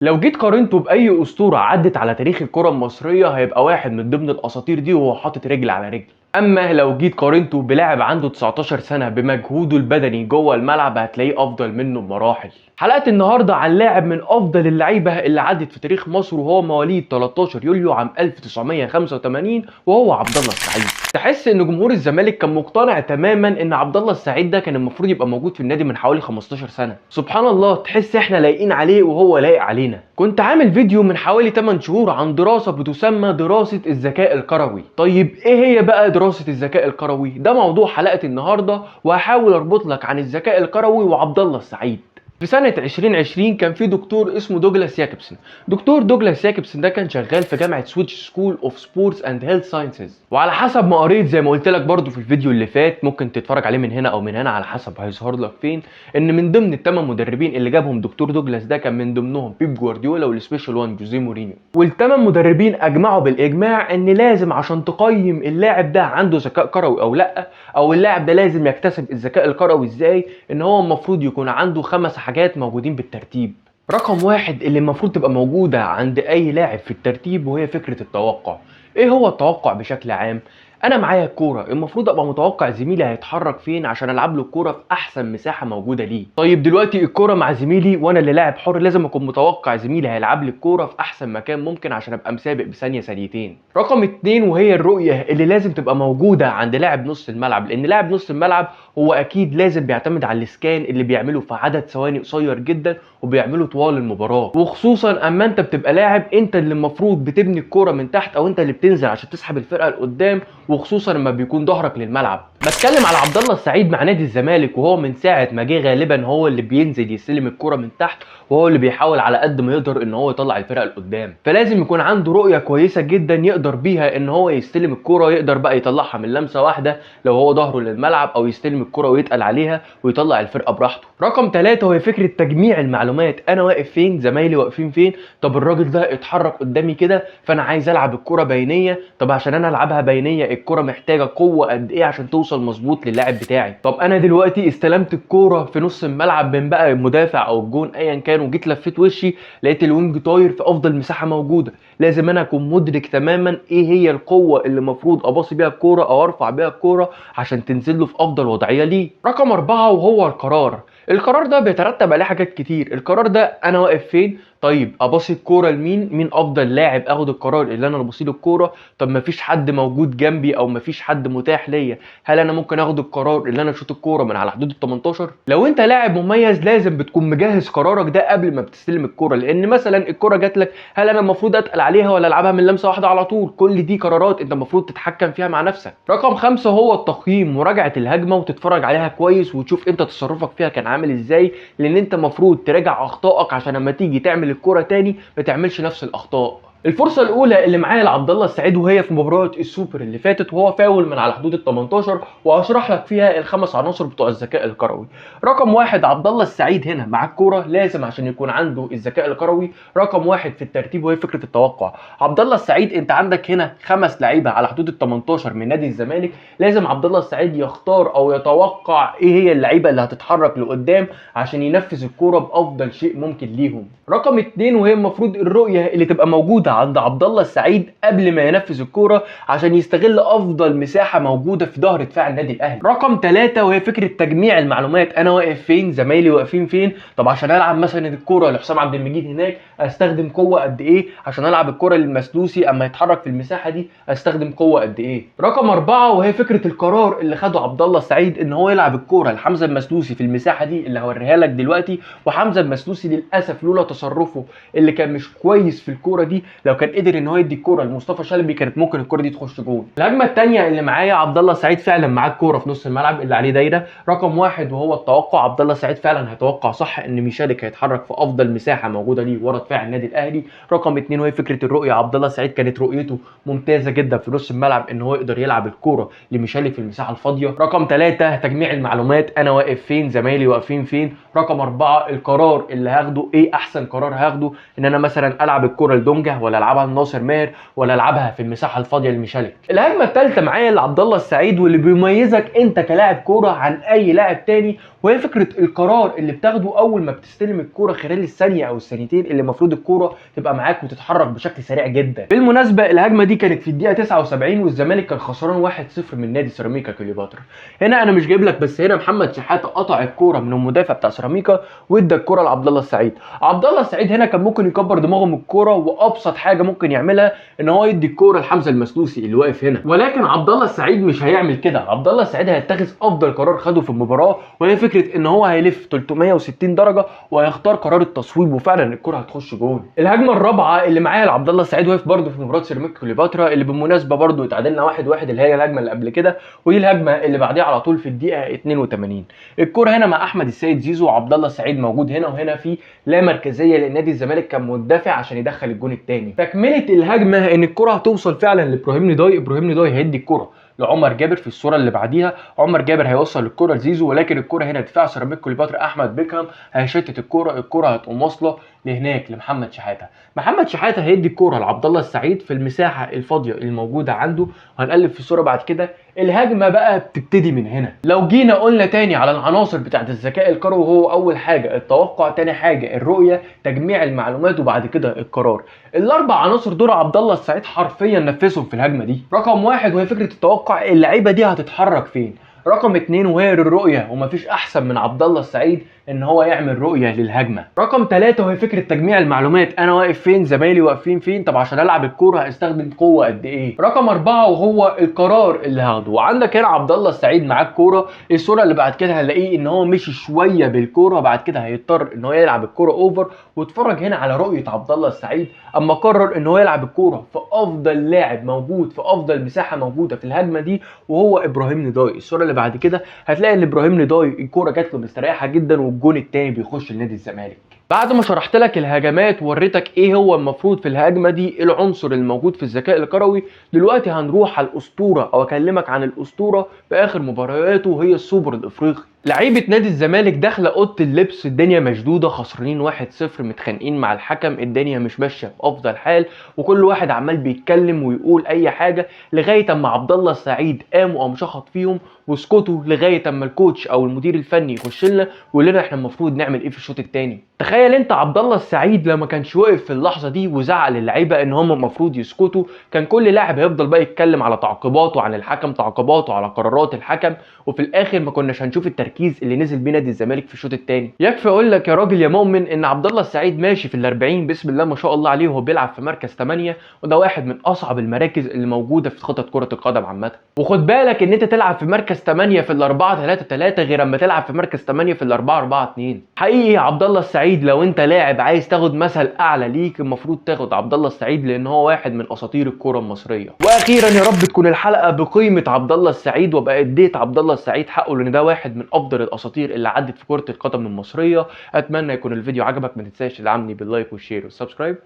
لو جيت قارنته بأي أسطورة عدت على تاريخ الكرة المصرية هيبقى واحد من ضمن الأساطير دي وهو حاطط رجل على رجل. أما لو جيت قارنته بلاعب عنده 19 سنة بمجهوده البدني جوه الملعب هتلاقيه أفضل منه بمراحل. حلقة النهاردة عن لاعب من أفضل اللعيبة اللي عدت في تاريخ مصر وهو مواليد 13 يوليو عام 1985 وهو عبد الله السعيد. تحس ان جمهور الزمالك كان مقتنع تماما ان عبد الله السعيد ده كان المفروض يبقى موجود في النادي من حوالي 15 سنه. سبحان الله، تحس احنا لايقين عليه وهو لايق علينا. كنت عامل فيديو من حوالي 8 شهور عن دراسه بتسمى دراسه الذكاء الكروي. طيب ايه هي بقى دراسه الذكاء الكروي؟ ده موضوع حلقه النهارده، وهحاول اربط لك عن الذكاء الكروي وعبد الله السعيد. في سنة 2020 كان في دكتور اسمه دوجلاس ياكوبسن. دكتور دوجلاس ياكوبسن ده كان شغال في جامعة سويتش سكول اوف سبورتس اند هيلث ساينسز، وعلى حسب ما قريت زي ما قلت لك برضو في الفيديو اللي فات، ممكن تتفرج عليه من هنا او من هنا على حسب هيظهر لك فين، ان من ضمن الثمان مدربين اللي جابهم دكتور دوجلاس ده كان من ضمنهم بيب جوارديولا والسبيشال وان جوزيه مورينيو. والثمان مدربين اجمعوا بالاجماع ان لازم عشان تقيم اللاعب ده عنده ذكاء كروي او لا، او اللاعب ده لازم يكتسب الذكاء الكروي ازاي، ان هو المفروض يكون عنده 5 حاجات موجودين بالترتيب. رقم واحد اللي المفروض تبقى موجودة عند أي لاعب في الترتيب وهي فكرة التوقع. إيه هو التوقع بشكل عام؟ أنا معايا الكورة، المفروض أبقى متوقع زميلي هيتحرك فين عشان ألعب له الكورة في أحسن مساحة موجودة ليه. طيب دلوقتي الكورة مع زميلي وأنا اللي لاعب حر، لازم أكون متوقع زميلي هيلعب لي الكورة في أحسن مكان ممكن عشان أبقى مسابق بثانية ثانيتين. رقم اتنين وهي الرؤية اللي لازم تبقى موجودة عند لاعب نص الملعب، لأن لاعب نص الملعب هو أكيد لازم بيعتمد على الإسكان اللي بيعمله في عدد ثواني قصير جدا وبيعمله طوال المباراه. وخصوصا اما انت بتبقى لاعب انت اللي المفروض بتبني الكوره من تحت او انت اللي بتنزل عشان تسحب الفرقه لقدام، وخصوصا لما بيكون ظهرك للملعب. بتكلم على عبد الله السعيد مع نادي الزمالك، وهو من ساعه ما جه غالبا هو اللي بينزل يستلم الكوره من تحت، وهو اللي بيحاول على قد ما يقدر ان هو يطلع الفرقه لقدام. فلازم يكون عنده رؤيه كويسه جدا يقدر بيها ان هو يستلم الكوره، يقدر بقى يطلعها من لمسه واحده لو هو ظهره للملعب، او يستلم الكوره ويتقل عليها ويطلع الفرقه براحته. رقم 3 وهي فكره تجميع المعلومات. انا واقف فين، زمايلي واقفين فين، طب الراجل ده اتحرك قدامي كده فانا عايز العب الكوره بينيه، طب عشان انا العبها بينيه الكوره محتاجه قوه قد ايه عشان توصل مظبوط للاعب بتاعي. طب انا دلوقتي استلمت الكوره في نص الملعب من بقى المدافع او الجون ايا كان، وجيت لفيت وشي لقيت الوينج طاير في افضل مساحه موجوده، لازم انا اكون مدرك تماما ايه هي القوه اللي المفروض اباصي بيها الكوره او ارفع بيها الكوره عشان تنزل له في افضل وضعيه ليه. رقم 4 وهو القرار. القرار ده بيترتب عليه حاجات كتير. القرار ده انا واقف فين، طيب اباصي الكوره لمين، مين افضل لاعب اخد القرار اللي انا اباصي له الكوره، طب مفيش حد موجود جنبي او مفيش حد متاح ليا، هل انا ممكن اخد القرار اللي انا اشوط الكوره من على حدود ال 18؟ لو انت لاعب مميز لازم بتكون مجهز قرارك ده قبل ما بتستلم الكوره، لان مثلا الكوره جات لك هل انا المفروض اتقل عليها ولا العبها من لمسه واحده على طول؟ كل دي قرارات انت المفروض تتحكم فيها مع نفسك. رقم 5 هو التقييم، مراجعه الهجمه وتتفرج عليها كويس وتشوف انت تصرفك فيها كان عامل ازاي، لان انت المفروض تراجع اخطائك عشان لما تيجي تعمل الكوره تاني ما تعملش نفس الاخطاء. الفرصه الاولى اللي معايا لعبد الله السعيد وهي في مباراه السوبر اللي فاتت، وهو فاول من على حدود ال 18، وهشرح لك فيها الخمس عناصر بتوع الذكاء الكروي. رقم واحد، عبد الله السعيد هنا مع الكوره لازم عشان يكون عنده الذكاء الكروي رقم واحد في الترتيب وهي فكره التوقع. عبد الله السعيد انت عندك هنا 5 لعيبه على حدود ال 18 من نادي الزمالك، لازم عبد الله السعيد يختار او يتوقع ايه هي اللعيبه اللي هتتحرك لقدام عشان ينفذ الكوره بافضل شيء ممكن ليهم. رقم 2 وهي المفروض الرؤيه اللي تبقى موجوده عند عبد الله السعيد قبل ما ينفذ الكوره عشان يستغل افضل مساحه موجوده في ظهر دفاع النادي الاهلي. رقم 3 وهي فكره تجميع المعلومات، انا واقف فين، زمايلي واقفين فين، طب عشان العب مثلا الكوره لحسام عبد المجيد هناك استخدم قوه قد ايه، عشان العب الكوره للمسلوسي اما يتحرك في المساحه دي استخدم قوه قد ايه. رقم 4 وهي فكره القرار اللي خده عبد الله السعيد ان هو يلعب الكوره لحمزه المسلوسي في المساحه دي اللي هوريها لك دلوقتي، وحمزه المسلوسي للاسف لولا تصرفه اللي كان مش كويس في الكوره دي، لو كان قدر ان هو يدي الكوره لمصطفى شلبي كانت ممكن الكوره دي تخش جول. الهجمه الثانيه اللي معايا عبد الله السعيد فعلا معاه الكوره في نص الملعب اللي عليه دايره. رقم 1 وهو التوقع، عبد الله السعيد فعلا هيتوقع صح ان ميشالك هيتحرك في افضل مساحه موجوده ليه ورا دفاع النادي الاهلي. رقم 2 وهي فكره الرؤيه، عبد الله السعيد كانت رؤيته ممتازه جدا في نص الملعب ان هو يقدر يلعب الكوره لميشالك في المساحه الفاضيه. رقم 3 تجميع المعلومات، انا واقف فين، زمايلي واقفين فين. رقم 4 القرار اللي هاخده، ايه احسن قرار هاخده، ان انا مثلا العب الكوره لدونجا ولا العبها لناصر ماهر ولا العبها في المساحه الفاضيه لميشالك. الهجمه الثالثه معايا لعبد الله السعيد واللي بيميزك انت كلاعب كوره عن اي لاعب تاني، وهي فكره القرار اللي بتاخده اول ما بتستلم الكوره خلال الثانيه او الثانيتين اللي المفروض الكوره تبقى معاك وتتحرك بشكل سريع جدا. بالمناسبه الهجمه دي كانت في الدقيقه 79 والزمالك كان خسران 1-0 من نادي سيراميكا كليوباترا. هنا انا مش جايب لك بس، هنا محمد شحاته قطع الكوره من المدافع بتاع سيراميكا وادى الكوره لعبد الله السعيد. عبد الله السعيد هنا كان ممكن يكبر دماغه من الكوره، وابسط حاجه ممكن يعملها ان هو يدي الكوره لحمزه المسلوسي اللي واقف هنا، ولكن عبد الله السعيد مش هيعمل كده. عبد الله السعيد هيتخذ افضل قرار خده في المباراه، وهي فكره ان هو هيلف 360 درجه وهيختار قرار التصويب، وفعلا الكوره هتخش جون. الهجمه الرابعه اللي معايا لعبد الله السعيد واقف برده في مباراه سيراميكا كليوباترا اللي بالمناسبه برده اتعادلنا 1-1 اللي هي الهجمه اللي قبل كده، ودي الهجمه اللي بعديها على طول في الدقيقه 82. الكوره هنا مع احمد السيد زيزو وعبد الله السعيد موجود هنا، وهنا في لا مركزيه لان نادي الزمالك كان مندفع عشان يدخل الجون الثاني. تكمله الهجمه ان الكره هتوصل فعلا لابراهيم نضاي، ابراهيم نضاي هيدي الكره لعمر جابر في الصوره اللي بعديها، عمر جابر هيوصل الكره لزيزو، ولكن الكره هنا دفاع سيراميكا كليوباترا احمد بيكهام هيشتت الكره هتقوم واصله لهناك لمحمد شحاته. محمد شحاته هيدي الكره لعبد الله السعيد في المساحه الفاضيه الموجوده عنده، وهنقلب في الصوره بعد كده. الهجمه بقى بتبتدي من هنا. لو جينا قلنا تاني على العناصر بتاعت الذكاء الكروي، هو اول حاجه التوقع، تاني حاجه الرؤيه، تجميع المعلومات، وبعد كده القرار. الاربع عناصر دول عبد الله السعيد حرفيا نفذهم في الهجمه دي. رقم واحد وهي فكره التوقع، اللعيبه دي هتتحرك فين. رقم 2 وهي الرؤيه، ومفيش احسن من عبد الله السعيد ان هو يعمل رؤيه للهجمه. رقم 3 وهي فكره تجميع المعلومات، انا واقف فين، زمايلي واقفين فين، طب عشان العب الكوره هستخدم قوه قد ايه. رقم 4 وهو القرار اللي هاخده. وعندك هنا عبد الله السعيد معاه الكوره، الصوره اللي بعد كده هنلاقيه ان هو مشي شويه بالكوره، بعد كده هيضطر ان هو يلعب الكوره اوفر، واتفرج هنا على رؤيه عبد الله السعيد اما قرر ان هو يلعب الكوره في افضل لاعب موجود في افضل مساحه موجوده في الهجمه دي، وهو ابراهيم نضاي. الصوره اللي بعد كده هتلاقي ان ابراهيم نضاي الكوره جات له مستريحه جدا، والجون الثاني بيخش لنادي الزمالك. بعد ما شرحت لك الهجمات ووريتك ايه هو المفروض في الهجمه دي العنصر الموجود في الذكاء الكروي، دلوقتي هنروح على الاسطوره او اكلمك عن الاسطوره في اخر مبارياته وهي السوبر الافريقي. لعيبه نادي الزمالك داخله اوضه اللبس، الدنيا مشدوده، خسرانين 1-0، متخانقين مع الحكم، الدنيا مش ماشيه بافضل حال، وكل واحد عمال بيتكلم ويقول اي حاجه، لغايه اما عبد الله السعيد قام شخط فيهم واسكتوا، لغايه اما الكوتش او المدير الفني يخش لنا ويقول لنا احنا المفروض نعمل ايه في الشوط الثاني. تخيل انت عبد الله السعيد لما كانش واقف في اللحظه دي وزعق للعيبه ان هم المفروض يسكتوا، كان كل لاعب هيفضل بقى يتكلم على تعقيباته عن الحكم، تعقيباته على قرارات الحكم، وفي الاخر ما كناش هنشوف التركيز اللي نزل بيه نادي الزمالك في الشوط الثاني. يكفي اقول لك يا راجل يا مؤمن ان عبد الله السعيد ماشي في ال40 بسم الله ما شاء الله عليه، وهو بيلعب في مركز 8، وده واحد من اصعب المراكز اللي موجوده في خطط كره القدم عامه. وخد بالك ان انت تلعب في مركز 8 في ال4-3-3 غير اما تلعب في مركز 8 في ال4-4-2. حقيقي عبد الله السعيد لو انت لاعب عايز تاخد مثل اعلى ليك المفروض تاخد عبد الله السعيد، لان هو واحد من اساطير الكره المصريه. واخيرا يا رب تكون الحلقه بقيمه عبد الله السعيد وبقى اديت عبد الله السعيد حقه، لان ده واحد من افضل الاساطير اللي عدت في كره القدم المصريه. اتمنى يكون الفيديو عجبك، ما تنساش تدعمني باللايك والشير والسبسكرايب.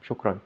شكرا.